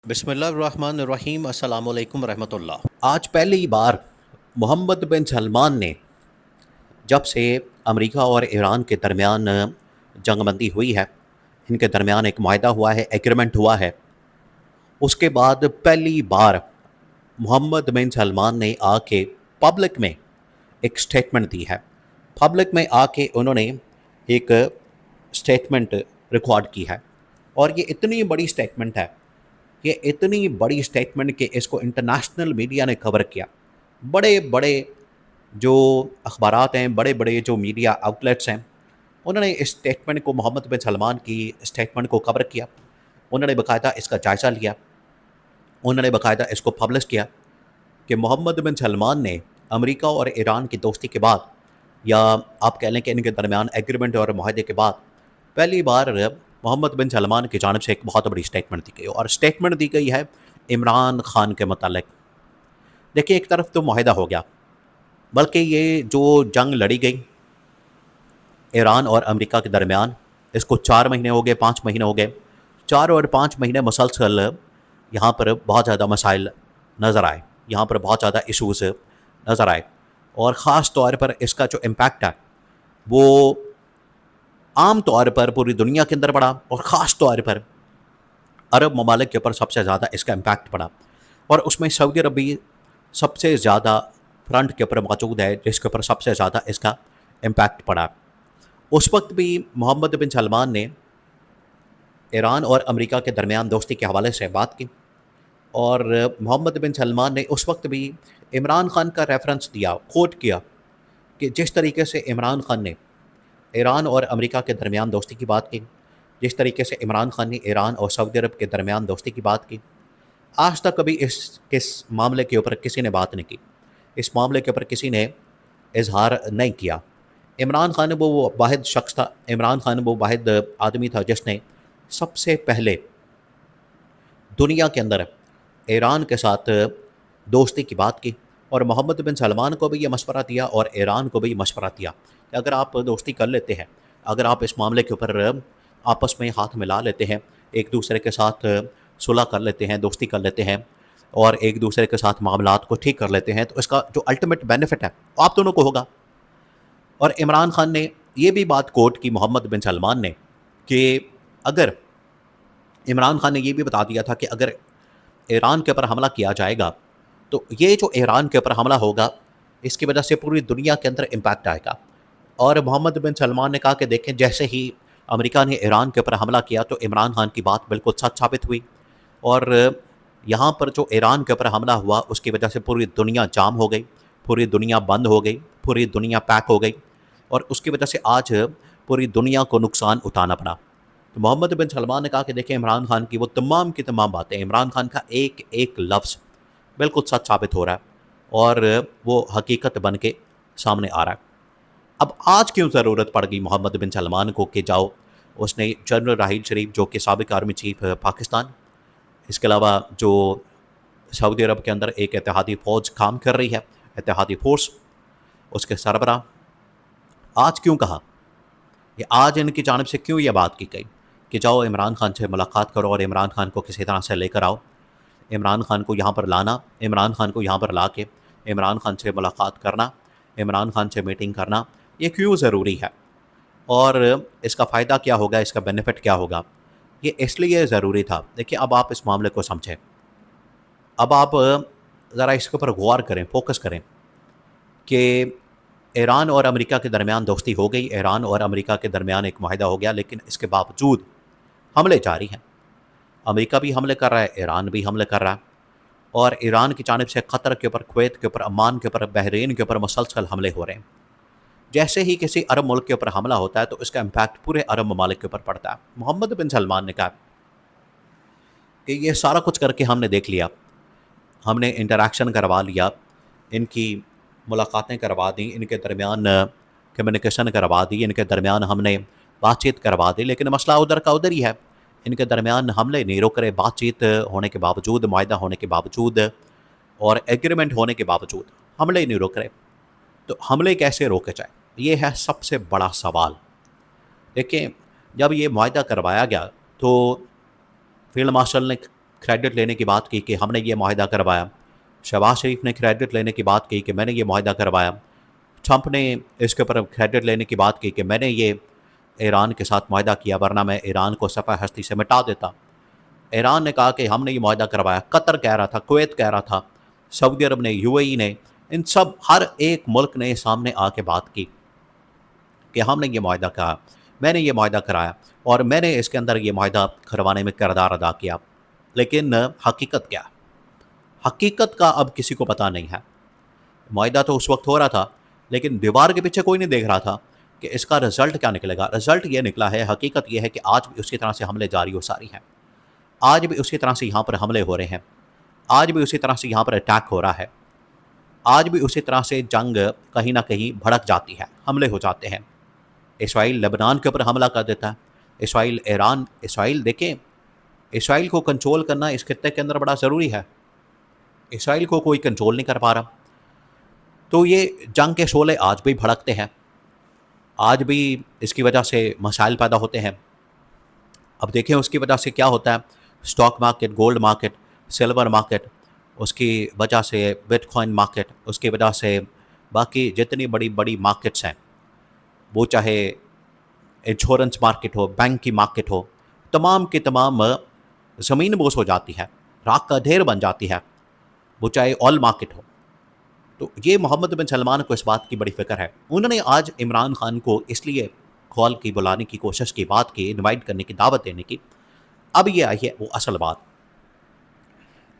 بسم اللہ الرحمن الرحیم، السلام علیکم ورحمۃ اللہ۔ آج پہلی بار محمد بن سلمان نے جب سے امریکہ اور ایران کے درمیان جنگ بندی ہوئی ہے، ان کے درمیان ایک معاہدہ ہوا ہے، ایگریمنٹ ہوا ہے، اس کے بعد پہلی بار محمد بن سلمان نے آ کے پبلک میں ایک سٹیٹمنٹ دی ہے۔ پبلک میں آ کے انہوں نے ایک سٹیٹمنٹ ریکارڈ کی ہے، اور یہ اتنی بڑی سٹیٹمنٹ ہے، یہ اتنی بڑی سٹیٹمنٹ کہ اس کو انٹرنیشنل میڈیا نے کور کیا۔ بڑے بڑے جو اخبارات ہیں، بڑے بڑے جو میڈیا آؤٹلیٹس ہیں، انہوں نے اس سٹیٹمنٹ کو، محمد بن سلمان کی سٹیٹمنٹ کو کور کیا۔ انہوں نے باقاعدہ اس کا جائزہ لیا، انہوں نے باقاعدہ اس کو پبلش کیا کہ محمد بن سلمان نے امریکہ اور ایران کی دوستی کے بعد، یا آپ کہہ لیں کہ ان کے درمیان ایگریمنٹ اور معاہدے کے بعد، پہلی بار محمد بن سلمان کی جانب سے ایک بہت بڑی سٹیٹمنٹ دی گئی، اور سٹیٹمنٹ دی گئی ہے عمران خان کے متعلق۔ دیکھیں، ایک طرف تو معاہدہ ہو گیا، بلکہ یہ جو جنگ لڑی گئی ایران اور امریکہ کے درمیان، اس کو 4 مہینے ہو گئے، 5 مہینے ہو گئے، 4 اور 5 مہینے مسلسل یہاں پر بہت زیادہ مسائل نظر آئے، یہاں پر بہت زیادہ ایشوز نظر آئے، اور خاص طور پر اس کا جو امپیکٹ ہے وہ عام طور پر پوری دنیا کے اندر پڑا، اور خاص طور پر عرب ممالک کے اوپر سب سے زیادہ اس کا امپیکٹ پڑا، اور اس میں سعودی عرب بھی سب سے زیادہ فرنٹ کے اوپر موجود ہے، جس کے اوپر سب سے زیادہ اس کا امپیکٹ پڑا۔ اس وقت بھی محمد بن سلمان نے ایران اور امریکہ کے درمیان دوستی کے حوالے سے بات کی، اور محمد بن سلمان نے اس وقت بھی عمران خان کا ریفرنس دیا، کوٹ کیا، کہ جس طریقے سے عمران خان نے ایران اور امریکہ کے درمیان دوستی کی بات کی، جس طریقے سے عمران خان نے ایران اور سعودی عرب کے درمیان دوستی کی بات کی، آج تک کبھی اس معاملے کے اوپر کسی نے بات نہیں کی، اس معاملے کے اوپر کسی نے اظہار نہیں کیا۔ عمران خان وہ واحد شخص تھا، عمران خان وہ واحد آدمی تھا جس نے سب سے پہلے دنیا کے اندر ایران کے ساتھ دوستی کی بات کی، اور محمد بن سلمان کو بھی یہ مشورہ دیا اور ایران کو بھی یہ مشورہ دیا کہ اگر آپ دوستی کر لیتے ہیں، اگر آپ اس معاملے کے اوپر آپس میں ہاتھ ملا لیتے ہیں، ایک دوسرے کے ساتھ صلح کر لیتے ہیں، دوستی کر لیتے ہیں، اور ایک دوسرے کے ساتھ معاملات کو ٹھیک کر لیتے ہیں، تو اس کا جو الٹیمیٹ بینیفٹ ہے وہ آپ دونوں کو ہوگا۔ اور عمران خان نے یہ بھی بات کوٹ کی، محمد بن سلمان نے، کہ اگر عمران خان نے یہ بھی بتا دیا تھا کہ اگر ایران کے اوپر حملہ کیا جائے گا تو یہ جو ایران کے اوپر حملہ ہوگا اس کی وجہ سے پوری دنیا کے اندر امپیکٹ آئے گا۔ اور محمد بن سلمان نے کہا کہ دیکھیں، جیسے ہی امریکہ نے ایران کے اوپر حملہ کیا تو عمران خان کی بات بالکل سچ ثابت ہوئی، اور یہاں پر جو ایران کے اوپر حملہ ہوا اس کی وجہ سے پوری دنیا جام ہو گئی، پوری دنیا بند ہو گئی، پوری دنیا پیک ہو گئی، اور اس کی وجہ سے آج پوری دنیا کو نقصان اٹھانا پڑا۔ تو محمد بن سلمان نے کہا کہ دیکھیں، عمران خان کی وہ تمام کی تمام باتیں، عمران خان کا ایک ایک لفظ بالکل سچ ثابت ہو رہا ہے، اور وہ حقیقت بن کے سامنے آ رہا ہے۔ اب آج کیوں ضرورت پڑ گئی محمد بن سلمان کو کہ جاؤ، اس نے جنرل راحیل شریف جو کہ سابق آرمی چیف پاکستان، اس کے علاوہ جو سعودی عرب کے اندر ایک اتحادی فوج کام کر رہی ہے، اتحادی فورس، اس کے سربراہ، آج کیوں کہا، یہ آج ان کی جانب سے کیوں یہ بات کی گئی کہ جاؤ عمران خان سے ملاقات کرو اور عمران خان کو کسی طرح سے لے کر آؤ، عمران خان کو یہاں پر لانا، عمران خان کو یہاں پر لا کے عمران خان سے ملاقات کرنا، عمران خان سے میٹنگ کرنا، یہ کیوں ضروری ہے، اور اس کا فائدہ کیا ہوگا، اس کا بینیفٹ کیا ہوگا؟ یہ اس لیے ضروری تھا۔ دیکھیں، اب آپ اس معاملے کو سمجھیں، اب آپ ذرا اس کے اوپر غور کریں، فوکس کریں کہ ایران اور امریکہ کے درمیان دوستی ہو گئی، ایران اور امریکہ کے درمیان ایک معاہدہ ہو گیا، لیکن اس کے باوجود حملے جاری ہیں، امریکہ بھی حملے کر رہا ہے، ایران بھی حملے کر رہا ہے، اور ایران کی جانب سے قطر کے اوپر، کویت کے اوپر، عمان کے اوپر، بحرین کے اوپر مسلسل حملے ہو رہے ہیں۔ جیسے ہی کسی عرب ملک کے اوپر حملہ ہوتا ہے تو اس کا امپیکٹ پورے عرب ممالک کے اوپر پڑتا ہے۔ محمد بن سلمان نے کہا کہ یہ سارا کچھ کر کے ہم نے دیکھ لیا، ہم نے انٹریکشن کروا لیا، ان کی ملاقاتیں کروا دیں، ان کے درمیان کمیونیکیشن کروا دی، ان کے درمیان ہم نے بات چیت کروا دی، لیکن مسئلہ ادھر کا ادھر ہی ہے، ان کے درمیان حملے نہیں روک رہے، بات چیت ہونے کے باوجود، معاہدہ ہونے کے باوجود اور ایگریمنٹ ہونے کے باوجود حملے نہیں روک رہے، تو حملے کیسے روکے جائے؟ یہ ہے سب سے بڑا سوال۔ دیکھیں، جب یہ معاہدہ کروایا گیا تو فیلڈ مارشل نے کریڈٹ لینے کی بات کی کہ ہم نے یہ معاہدہ کروایا، شہباز شریف نے کریڈٹ لینے کی بات کی کہ میں نے یہ معاہدہ کروایا، ٹرمپ نے اس کے اوپر کریڈٹ لینے کی بات کی کہ میں نے یہ ایران کے ساتھ معاہدہ کیا ورنہ میں ایران کو صفحہ ہستی سے مٹا دیتا۔ ایران نے کہا کہ ہم نے یہ معاہدہ کروایا، قطر کہہ رہا تھا، کویت کہہ رہا تھا، سعودی عرب نے، یو اے ای نے، ان سب ہر ایک ملک نے سامنے آ کے بات کی کہ ہم نے یہ معاہدہ کہا، میں نے یہ معاہدہ کرایا اور میں نے اس کے اندر یہ معاہدہ کروانے میں کردار ادا کیا۔ لیکن حقیقت کیا؟ حقیقت کا اب کسی کو پتہ نہیں ہے۔ معاہدہ تو اس وقت ہو رہا تھا لیکن دیوار کے پیچھے کوئی نہیں دیکھ رہا تھا کہ اس کا رزلٹ کیا نکلے گا۔ رزلٹ یہ نکلا ہے، حقیقت یہ ہے کہ آج بھی اسی طرح سے حملے جاری و ساری ہیں، آج بھی اسی طرح سے یہاں پر حملے ہو رہے ہیں، آج بھی اسی طرح سے یہاں پر اٹیک ہو رہا ہے، آج بھی اسی طرح سے جنگ کہیں نہ کہیں بھڑک جاتی ہے، حملے ہو جاتے ہیں۔ اسرائیل لبنان کے اوپر حملہ کر دیتا ہے، اسرائیل دیکھیں، اسرائیل کو کنٹرول کرنا اس خطے کے اندر بڑا ضروری ہے، اسرائیل کو کوئی کنٹرول نہیں کر پا رہا۔ تو یہ جنگ کے شعلے آج بھی بھڑکتے ہیں، آج بھی اس کی وجہ سے مسائل پیدا ہوتے ہیں۔ اب دیکھیں اس کی وجہ سے کیا ہوتا ہے، stock market, gold market, silver market, اس کی وجہ سے بٹ کوائن مارکیٹ، اس کی وجہ سے باقی جتنی بڑی بڑی مارکیٹس ہیں، وہ چاہے انشورنس مارکیٹ ہو، بینک کی مارکیٹ ہو، تمام کی تمام زمین بوس ہو جاتی ہے، راکھ کا ڈھیر بن جاتی ہے، وہ چاہے آئل مارکیٹ ہو۔ تو یہ محمد بن سلمان کو اس بات کی بڑی فکر ہے۔ انہوں نے آج عمران خان کو اس لیے کال کی، بلانے کی کوشش کی، بات کی، انوائٹ کرنے کی، دعوت دینے کی۔ اب یہ آئی ہے وہ اصل بات۔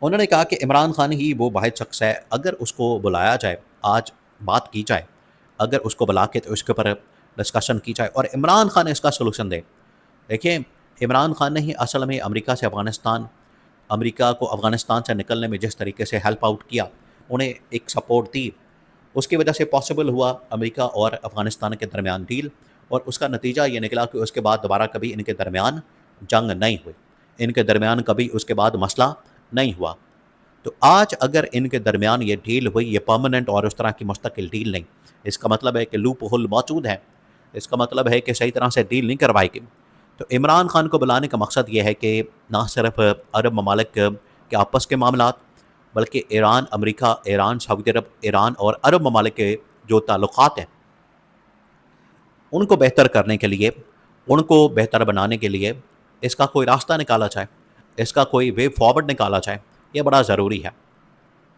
انہوں نے کہا کہ عمران خان ہی وہ واحد شخص ہے، اگر اس کو بلایا جائے، آج بات کی جائے، اگر اس کو بلا کے تو اس کے اوپر ڈسکشن کی جائے اور عمران خان اس کا سلوشن دے۔ دیکھیں، عمران خان نے ہی اصل میں امریکہ کو افغانستان سے نکلنے میں جس طریقے سے ہیلپ آؤٹ کیا، انہیں ایک سپورٹ دی، اس کی وجہ سے پاسبل ہوا امریکہ اور افغانستان کے درمیان ڈیل، اور اس کا نتیجہ یہ نکلا کہ اس کے بعد دوبارہ کبھی ان کے درمیان جنگ نہیں ہوئی، ان کے درمیان کبھی اس کے بعد مسئلہ نہیں ہوا۔ تو آج اگر ان کے درمیان یہ ڈیل ہوئی، یہ پرماننٹ اور اس طرح کی مستقل ڈیل نہیں، اس کا مطلب ہے کہ لوپ ہول موجود ہے، اس کا مطلب ہے کہ صحیح طرح سے ڈیل نہیں کروائی گئی۔ تو عمران خان کو بلانے کا مقصد یہ ہے کہ نہ صرف عرب ممالک کے آپس کے معاملات، بلکہ ایران، امریکہ، ایران، سعودی عرب، ایران اور عرب ممالک کے جو تعلقات ہیں، ان کو بہتر کرنے کے لیے، ان کو بہتر بنانے کے لیے اس کا کوئی راستہ نکالا جائے، اس کا کوئی وے فارورڈ نکالا جائے، یہ بڑا ضروری ہے۔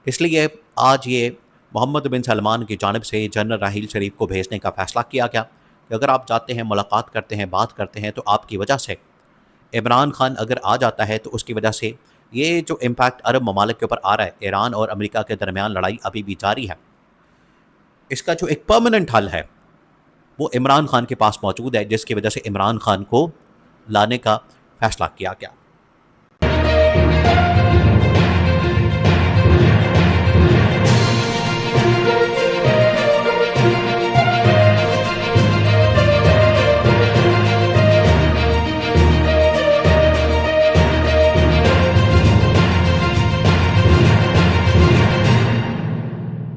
اس لیے آج یہ محمد بن سلمان کی جانب سے جنرل راحیل شریف کو بھیجنے کا فیصلہ کیا گیا کہ اگر آپ جاتے ہیں، ملاقات کرتے ہیں، بات کرتے ہیں، تو آپ کی وجہ سے عمران خان اگر آ جاتا ہے تو اس کی وجہ سے یہ جو امپیکٹ عرب ممالک کے اوپر آ رہا ہے، ایران اور امریکہ کے درمیان لڑائی ابھی بھی جاری ہے، اس کا جو ایک پرماننٹ حل ہے وہ عمران خان کے پاس موجود ہے، جس کی وجہ سے عمران خان کو لانے کا فیصلہ کیا گیا۔